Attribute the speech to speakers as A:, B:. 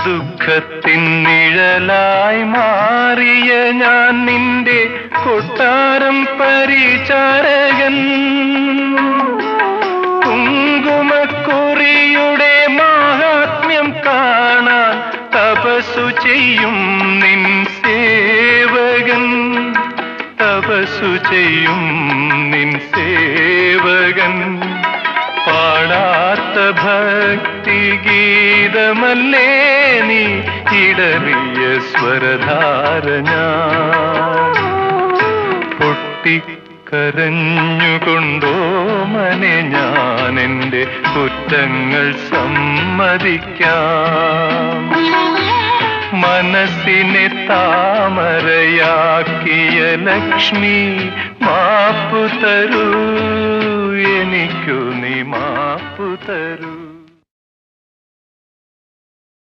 A: ദുഃഖത്തിൻ നിഴലായി മാറിയ ഞാൻ നിന്റെ കൊട്ടാരം പരിചാരകൻ. കുങ്കുമക്കുറിയുടെ മാഹാത്മ്യം കാണാൻ തപസ്സു ചെയ്യും നിൻ സേവകൻ. തപസ്സു ചെയ്യും നിൻ സേവകൻ. പാടാത്ത ഭക്തിഗീതമല്ലേ നീ ഇടറിയ സ്വരധാര ഞാൻ. പൊട്ടിക്കരഞ്ഞുകൊണ്ടോ മനെ ഞാൻ എൻ്റെ കുറ്റങ്ങൾ സമ്മതിക്കാം. മനസ്സിനെ താമരയാക്കിയ ലക്ഷ്മി മാപ്പു തരൂ, എനിക്കു നീ മാപ്പു തരൂ.